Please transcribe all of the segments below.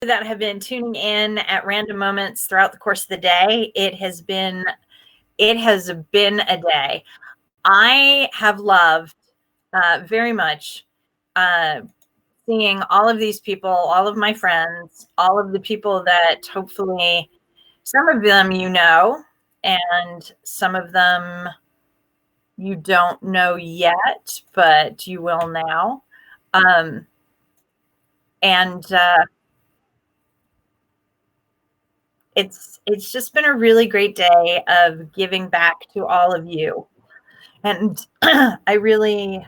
that have been tuning in at random moments throughout the course of the day. It has been a day. I have loved very much seeing all of these people, all of my friends, all of the people that hopefully some of them you know, and some of them you don't know yet, but you will now. And it's just been a really great day of giving back to all of you. And I'm really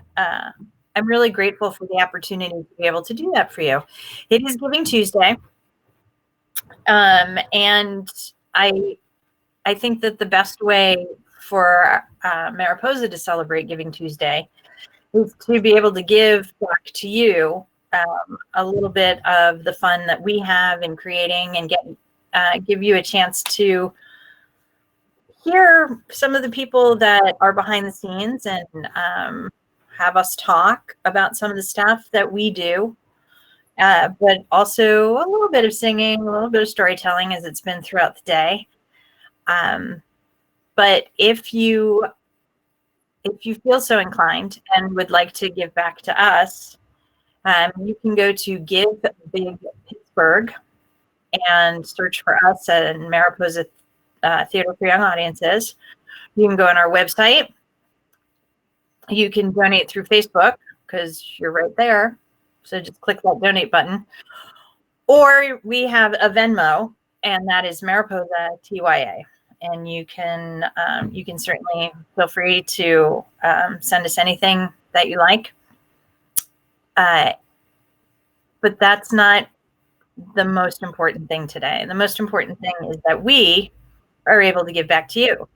grateful for the opportunity to be able to do that for you. It is Giving Tuesday. And I think that the best way for Mariposa to celebrate Giving Tuesday is to be able to give back to you a little bit of the fun that we have in creating and give you a chance to hear some of the people that are behind the scenes and have us talk about some of the stuff that we do, but also a little bit of singing, a little bit of storytelling as it's been throughout the day. But if you feel so inclined and would like to give back to us, you can go to Give Big Pittsburgh and search for us at Mariposa Theater for Young Audiences. You can go on our website. You can donate through Facebook because you're right there. So just click that donate button. Or we have a Venmo, and that is Mariposa TYA. And you can certainly feel free to send us anything that you like. But that's not the most important thing today. The most important thing is that we are able to give back to you.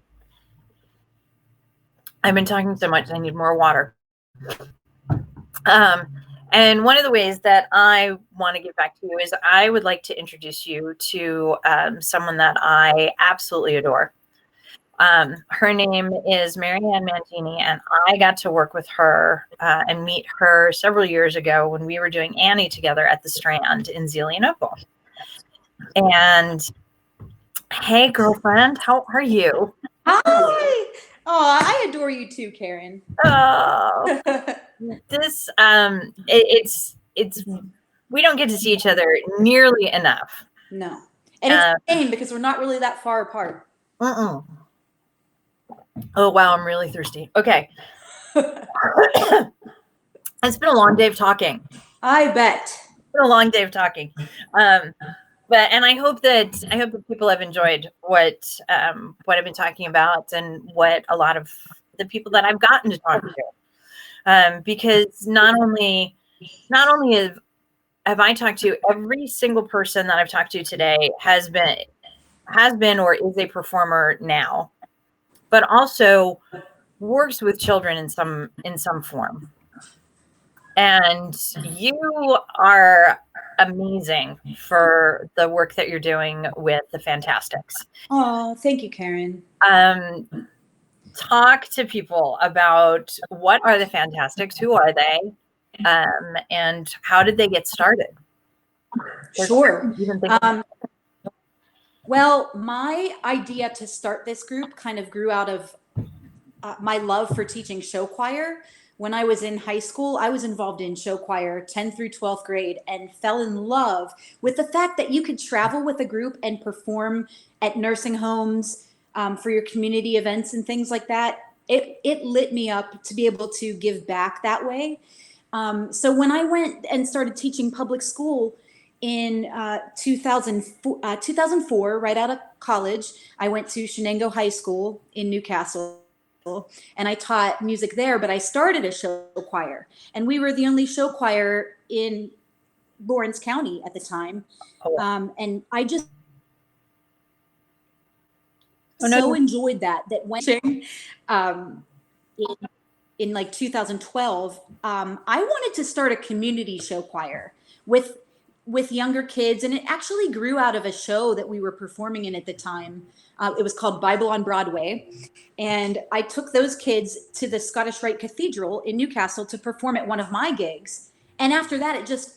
I've been talking so much, I need more water. And one of the ways that I want to give back to you is I would like to introduce you to someone that I absolutely adore. Her name is MaryAnn Mangini, and I got to work with her and meet her several years ago when we were doing Annie together at the Strand in Zelienople. And hey, girlfriend, how are you? Hi. Oh, I adore you too, Karen. Oh, this it's we don't get to see each other nearly enough. No, and it's the same because we're not really that far apart. Oh wow, I'm really thirsty. Okay. It's been a long day of talking. I bet. It's been a long day of talking. But I hope that people have enjoyed what I've been talking about and what a lot of the people that I've gotten to talk to. Because not only have I talked to, every single person that I've talked to today has been or is a performer now, but also works with children in some form. And you are amazing for the work that you're doing with the Fantastics. Oh, thank you, Karen. Talk to people about what are the Fantastics, who are they, and how did they get started? Sure. Well, my idea to start this group kind of grew out of my love for teaching show choir. When I was in high school, I was involved in show choir 10th through 12th grade and fell in love with the fact that you could travel with a group and perform at nursing homes for your community events and things like that. It lit me up to be able to give back that way. So when I went and started teaching public school in 2004, right out of college, I went to Shenango High School in Newcastle. And I taught music there, but I started a show choir, and we were the only show choir in Lawrence County at the time. And I just enjoyed that when in like 2012, I wanted to start a community show choir with younger kids, and it actually grew out of a show that we were performing in at the time. It was called Bible on Broadway. And I took those kids to the Scottish Rite Cathedral in Newcastle to perform at one of my gigs. And after that, it just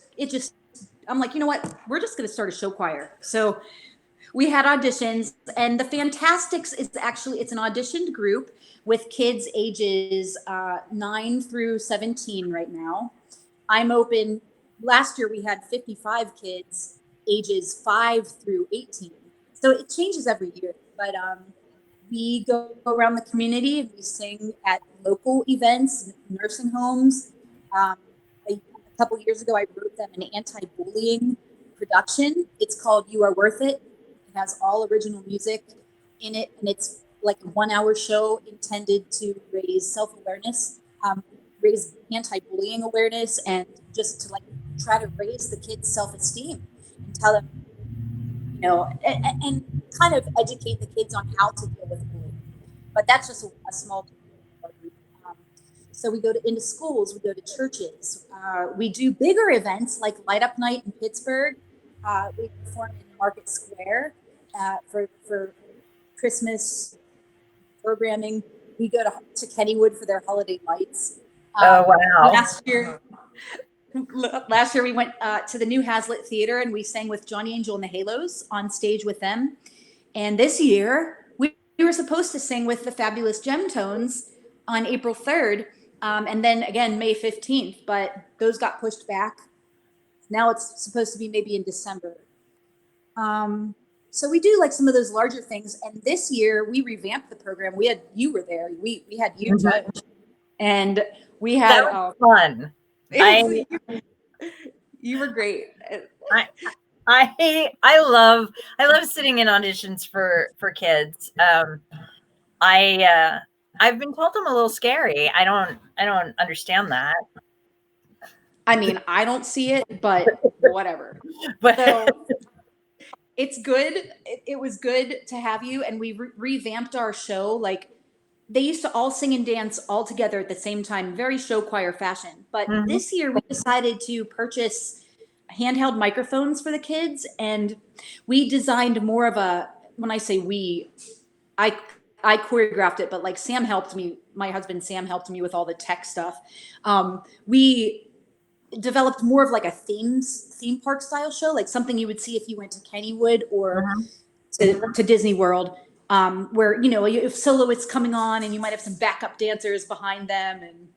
I'm like, you know what? We're just going to start a show choir. So we had auditions, and the Fantastics is actually, it's an auditioned group with kids ages 9 through 17 right now. I'm open. Last year we had 55 kids ages 5 through 18. So it changes every year. But we go around the community and we sing at local events, nursing homes. A couple years ago, I wrote them an anti-bullying production. It's called You Are Worth It. It has all original music in it, and it's like a 1 hour show intended to raise self-awareness, raise anti-bullying awareness, and just to like try to raise the kids' self-esteem and tell them, you know, and kind of educate the kids on how to deal with bullying. But that's just a small group. So we go into schools, we go to churches, we do bigger events like Light Up Night in Pittsburgh. We perform in Market Square for Christmas programming. We go to Kennywood for their holiday lights. Oh, wow. Last year we went to the new Hazlitt Theater and we sang with Johnny Angel and the Halos on stage with them. And this year we were supposed to sing with the Fabulous Gemtones on April 3rd. And then again, May 15th, but those got pushed back. Now it's supposed to be maybe in December. So we do like some of those larger things. And this year we revamped the program. You were there. We had you judge, and we had that was fun. You were great. I love sitting in auditions for kids. I've been told I'm a little scary. I don't understand that. I mean, I don't see it, but whatever. But so, it's good. It was good to have you, and we revamped our show. Like, they used to all sing and dance all together at the same time, very show choir fashion. But this year we decided to purchase handheld microphones for the kids, and we designed more of a, when I say we, I choreographed it, but like Sam helped me, my husband Sam helped me with all the tech stuff. We developed more of like a theme park style show, like something you would see if you went to Kennywood or to Disney World, where, you know, if soloists coming on and you might have some backup dancers behind them. And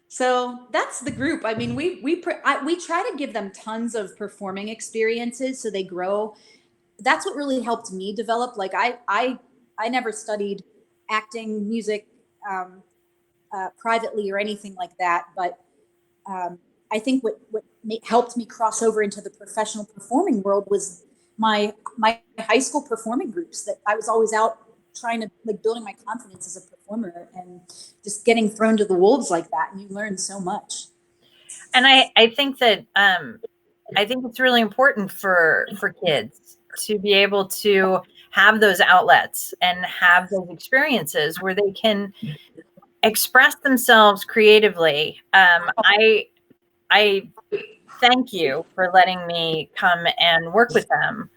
so that's the group. I mean, we try to give them tons of performing experiences so they grow. That's what really helped me develop. Like I never studied acting, music, privately or anything like that. But I think what helped me cross over into the professional performing world was my high school performing groups, that I was always out trying to, like, building my confidence as a performer, and just getting thrown to the wolves like that. And you learn so much. And I think that I think it's really important for kids to be able to have those outlets and have those experiences where they can express themselves creatively. I thank you for letting me come and work with them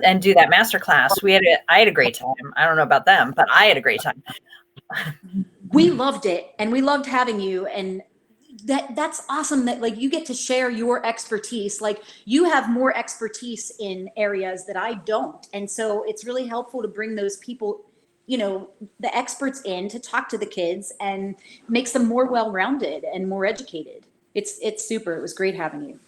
and do that masterclass. I had a great time. I don't know about them, but I had a great time. We loved it, and we loved having you. And that's awesome that, like, you get to share your expertise. Like, you have more expertise in areas that I don't. And so it's really helpful to bring those people, you know, the experts in to talk to the kids and makes them more well-rounded and more educated. It's super. It was great having you.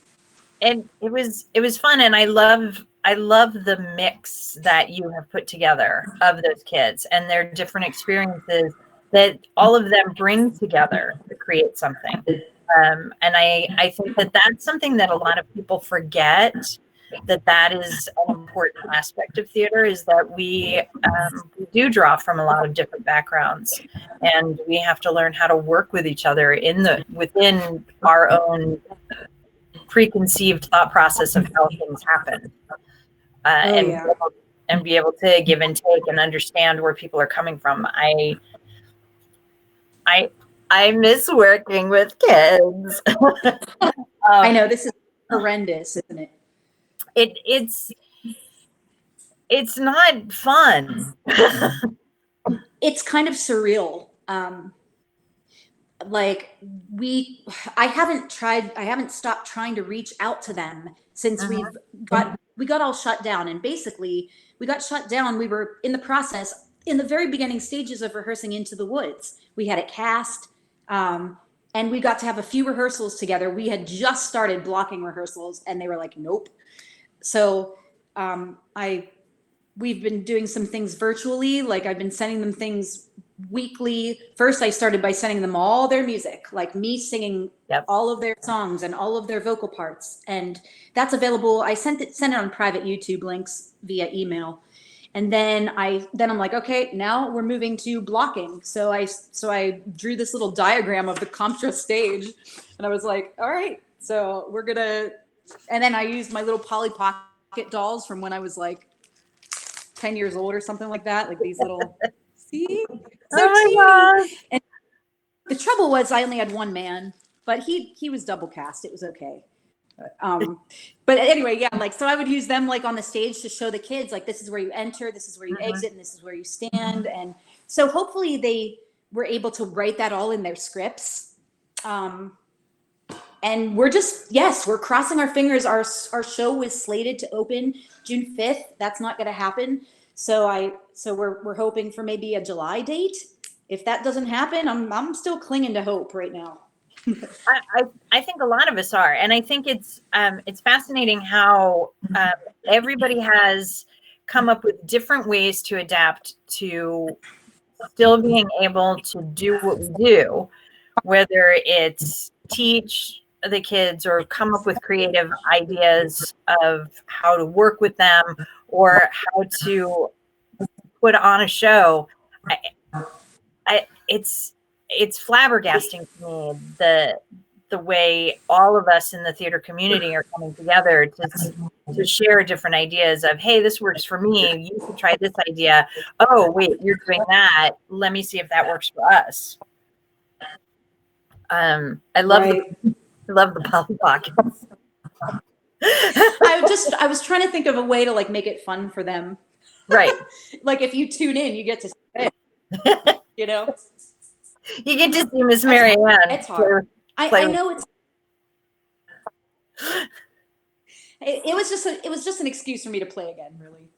And it was fun. And I love the mix that you have put together of those kids and their different experiences that all of them bring together to create something. And I think that that's something that a lot of people forget, that is an important aspect of theater, is that we do draw from a lot of different backgrounds, and we have to learn how to work with each other within our own preconceived thought process of how things happen, and be able to give and take and understand where people are coming from. I miss working with kids. I know, this is horrendous, isn't it? It's not fun. It's kind of surreal. like I haven't stopped trying to reach out to them since we got all shut down. And basically we got shut down. We were in the process in the very beginning stages of rehearsing Into the Woods. We had it cast. And we got to have a few rehearsals together. We had just started blocking rehearsals and they were like, nope. So we've been doing some things virtually. Like I've been sending them things weekly. First, I started by sending them all their music, like me singing all of their songs and all of their vocal parts. And that's available. I sent it on private YouTube links via email. And then I'm like, okay, now we're moving to blocking. So I drew this little diagram of the Comptra stage, and I was like, all right, so we're gonna. And then I used my little Polly Pocket dolls from when I was like 10 years old or something like that, like these little. See, so teeny. And the trouble was, I only had one man, but he was double cast. It was okay. But anyway, yeah, like, so I would use them like on the stage to show the kids, like, this is where you enter, this is where you exit, and this is where you stand. And so hopefully they were able to write that all in their scripts. And we're we're crossing our fingers. Our show was slated to open June 5th. That's not going to happen. So we're hoping for maybe a July date. If that doesn't happen, I'm still clinging to hope right now. I think a lot of us are, and I think it's fascinating how everybody has come up with different ways to adapt to still being able to do what we do, whether it's teach the kids or come up with creative ideas of how to work with them or how to put on a show. It's flabbergasting to me the way all of us in the theater community are coming together to share different ideas of, hey, this works for me. You can try this idea. Oh, wait, you're doing that. Let me see if that works for us. I love the Polly Pockets. I was trying to think of a way to like make it fun for them. Right. Like if you tune in, you get to see it, you know. You get to see Miss MaryAnn. It's hard. I know it was just an excuse for me to play again, really.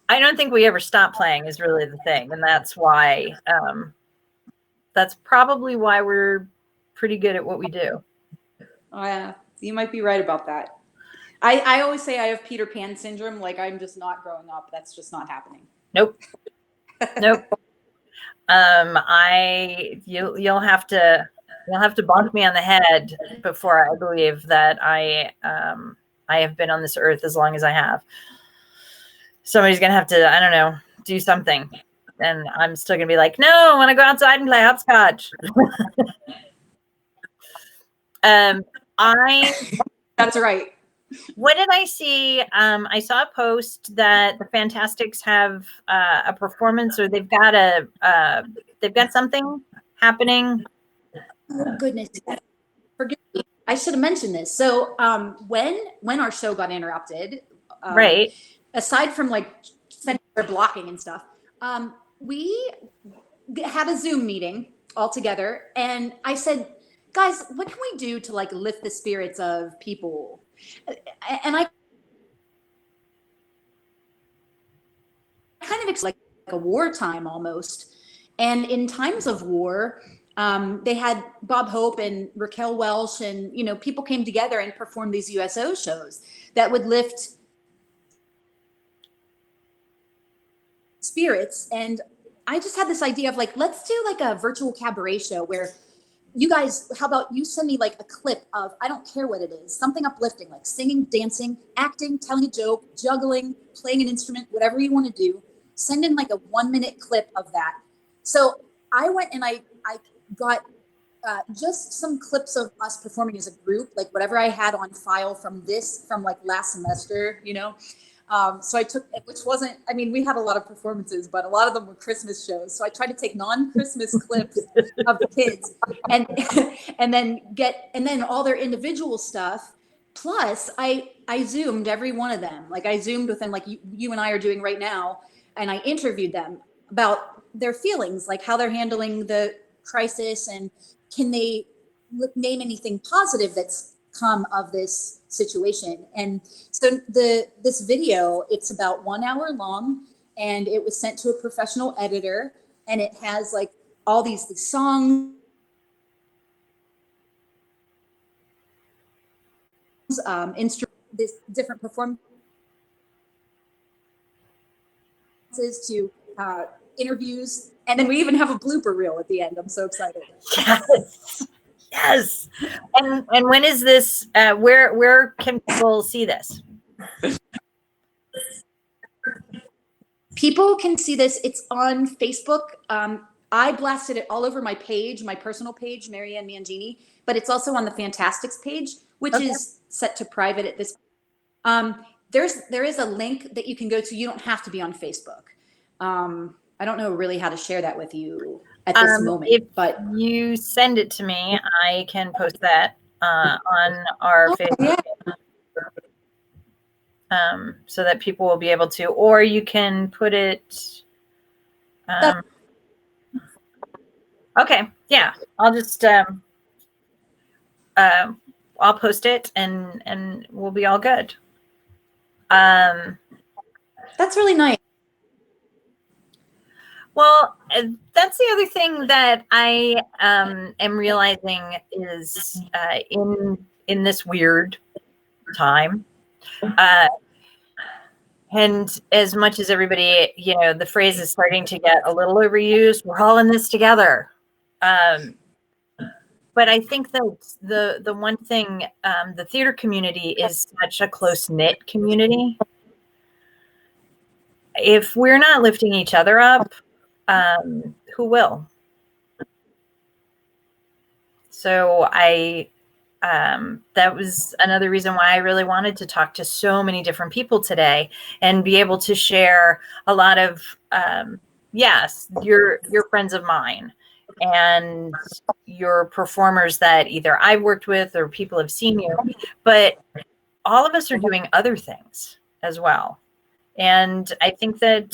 I don't think we ever stop playing is really the thing. And that's why, that's probably why we're pretty good at what we do. Oh, yeah, you might be right about that. I always say I have Peter Pan syndrome. Like I'm just not growing up. That's just not happening. Nope. Nope. You'll have to bonk me on the head before I believe that I have been on this earth as long as I have. Somebody's gonna have to, I don't know, do something, and I'm still gonna be like, no, I want to go outside and play hopscotch. That's right. What did I see? I saw a post that the Fantastics have a performance, or they've got something happening. Oh goodness, forgive me. I should have mentioned this. So when our show got interrupted, right? Aside from like blocking and stuff, we had a Zoom meeting all together, and I said, guys, what can we do to like lift the spirits of people? And I kind of like a wartime almost. And in times of war, they had Bob Hope and Raquel Welch, and people came together and performed these USO shows that would lift spirits. And I just had this idea of like, let's do like a virtual cabaret show where you guys, how about you send me like a clip of, I don't care what it is, something uplifting, like singing, dancing, acting, telling a joke, juggling, playing an instrument, whatever you want to do. Send in like a 1-minute clip of that. So I went and I got just some clips of us performing as a group, like whatever I had on file from like last semester, So I took, which wasn't, I mean, we had a lot of performances, but a lot of them were Christmas shows. So I tried to take non-Christmas clips of the kids and then all their individual stuff. Plus I Zoomed every one of them. Like I Zoomed with them, like you and I are doing right now. And I interviewed them about their feelings, like how they're handling the crisis, and can they name anything positive that's come of this situation? And so this video, it's about 1 hour long, and it was sent to a professional editor, and it has like all these songs, this different performances to interviews, and then we even have a blooper reel at the end. I'm so excited. Yes. Yes. And when is this? Where can people see this? People can see this. It's on Facebook. I blasted it all over my page, my personal page, MaryAnn Mangini, but it's also on the Fantastics page, which is set to private at this. There is a link that you can go to. You don't have to be on Facebook. I don't know really how to share that with you at this moment, but you send it to me, I can post that on our Facebook page. So that people will be able to, or you can put it. Okay, yeah, I'll just I'll post it, and we'll be all good. That's really nice. Well, that's the other thing that I am realizing is in this weird time. And as much as everybody, the phrase is starting to get a little overused, we're all in this together. But I think that the one thing, the theater community is such a close-knit community. If we're not lifting each other up, who will? So that was another reason why I really wanted to talk to so many different people today and be able to share a lot of, yes, you're friends of mine and your performers that either I've worked with or people have seen you, but all of us are doing other things as well. And I think that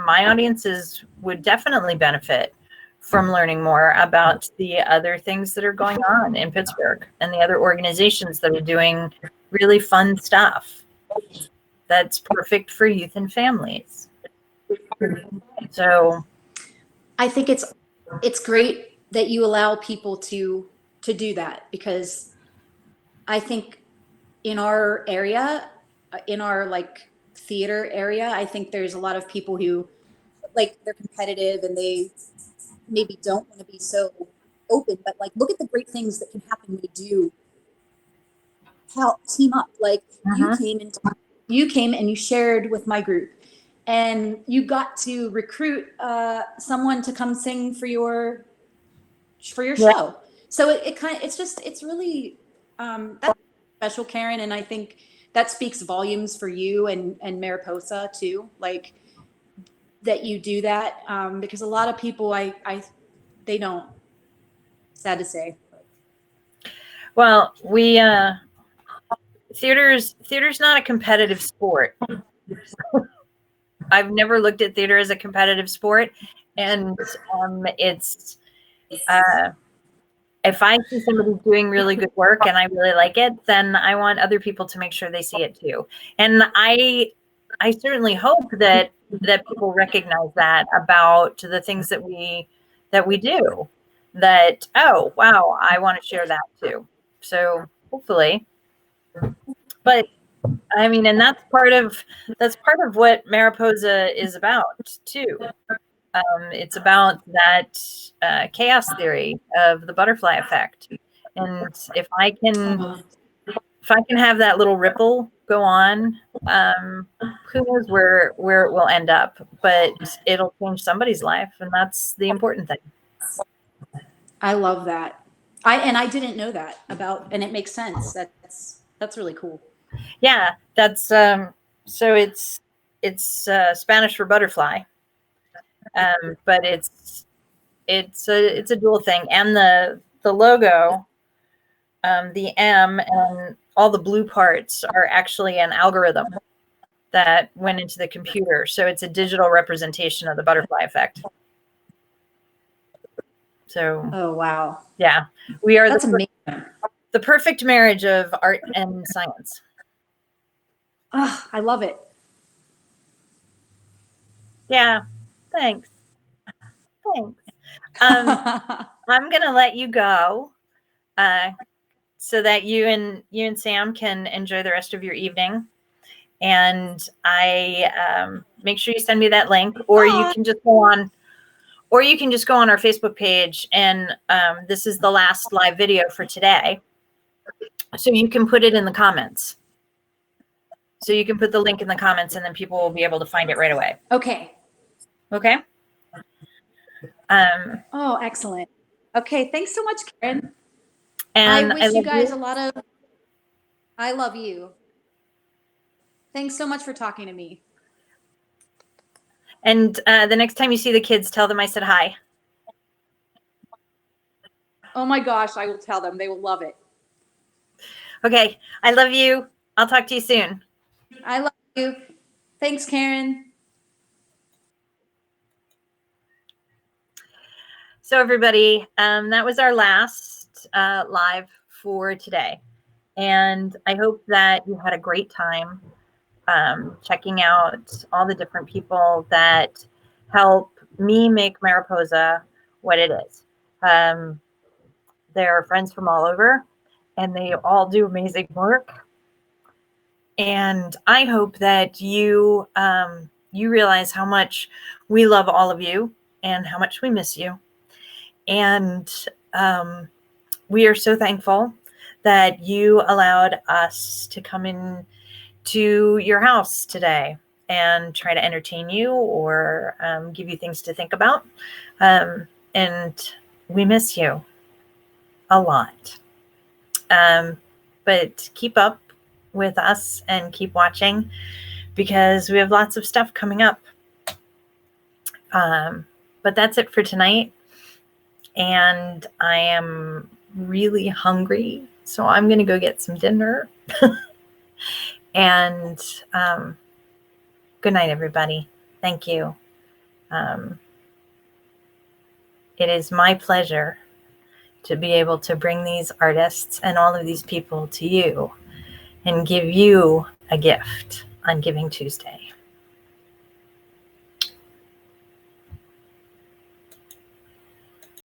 my audiences would definitely benefit from learning more about the other things that are going on in Pittsburgh and the other organizations that are doing really fun stuff that's perfect for youth and families. So I think it's great that you allow people to do that, because I think in our area, in our like theater area, I think there's a lot of people who like they're competitive and they maybe don't want to be so open, but like look at the great things that can happen when you do help team up. Like you came and you shared with my group, and you got to recruit someone to come sing for your show. So it's really that's special, Karen, and I think that speaks volumes for you and Mariposa too. Like that you do that, because a lot of people they don't. Sad to say. Well, we theater's not a competitive sport. I've never looked at theater as a competitive sport, and it's if I see somebody doing really good work and I really like it, then I want other people to make sure they see it too. And I certainly hope that people recognize that about the things that we do. That, oh wow, I want to share that too. So hopefully, but I mean, and that's part of what Mariposa is about too. It's about that chaos theory of the butterfly effect, and if I can have that little ripple go on, who knows where it will end up, but it'll change somebody's life, and that's the important thing. I love that. I didn't know that about, and it makes sense. That's really cool. Yeah, that's so it's Spanish for butterfly, but it's a dual thing, and the logo, the M and all the blue parts are actually an algorithm that went into the computer, so it's a digital representation of the butterfly effect. So, Oh, wow. yeah, we are That's amazing. the perfect marriage of art and science. Oh, I love it. Yeah, thanks. Thanks. I'm gonna let you go, so that you and Sam can enjoy the rest of your evening. And I make sure you send me that link, or you can just go on, or you can just go on our Facebook page. And this is the last live video for today, so you can put it in the comments. So you can put the link in the comments, and then people will be able to find it right away. Okay. Okay. Oh, excellent. Okay. Thanks so much, Karen. And I wish you guys a lot of, I love you. Thanks so much for talking to me. And the next time you see the kids, tell them I said hi. Oh my gosh, I will tell them. They will love it. Okay. I love you. I'll talk to you soon. I love you. Thanks, Karen. So everybody, that was our last live for today. And I hope that you had a great time checking out all the different people that help me make Mariposa what it is. There are friends from all over, and they all do amazing work. And I hope that you realize how much we love all of you and how much we miss you. And we are so thankful that you allowed us to come in to your house today and try to entertain you or give you things to think about. And we miss you a lot. But keep up with us and keep watching, because we have lots of stuff coming up. But that's it for tonight. And I am really hungry, so I'm going to go get some dinner. And good night, everybody. Thank you. It is my pleasure to be able to bring these artists and all of these people to you and give you a gift on Giving Tuesday.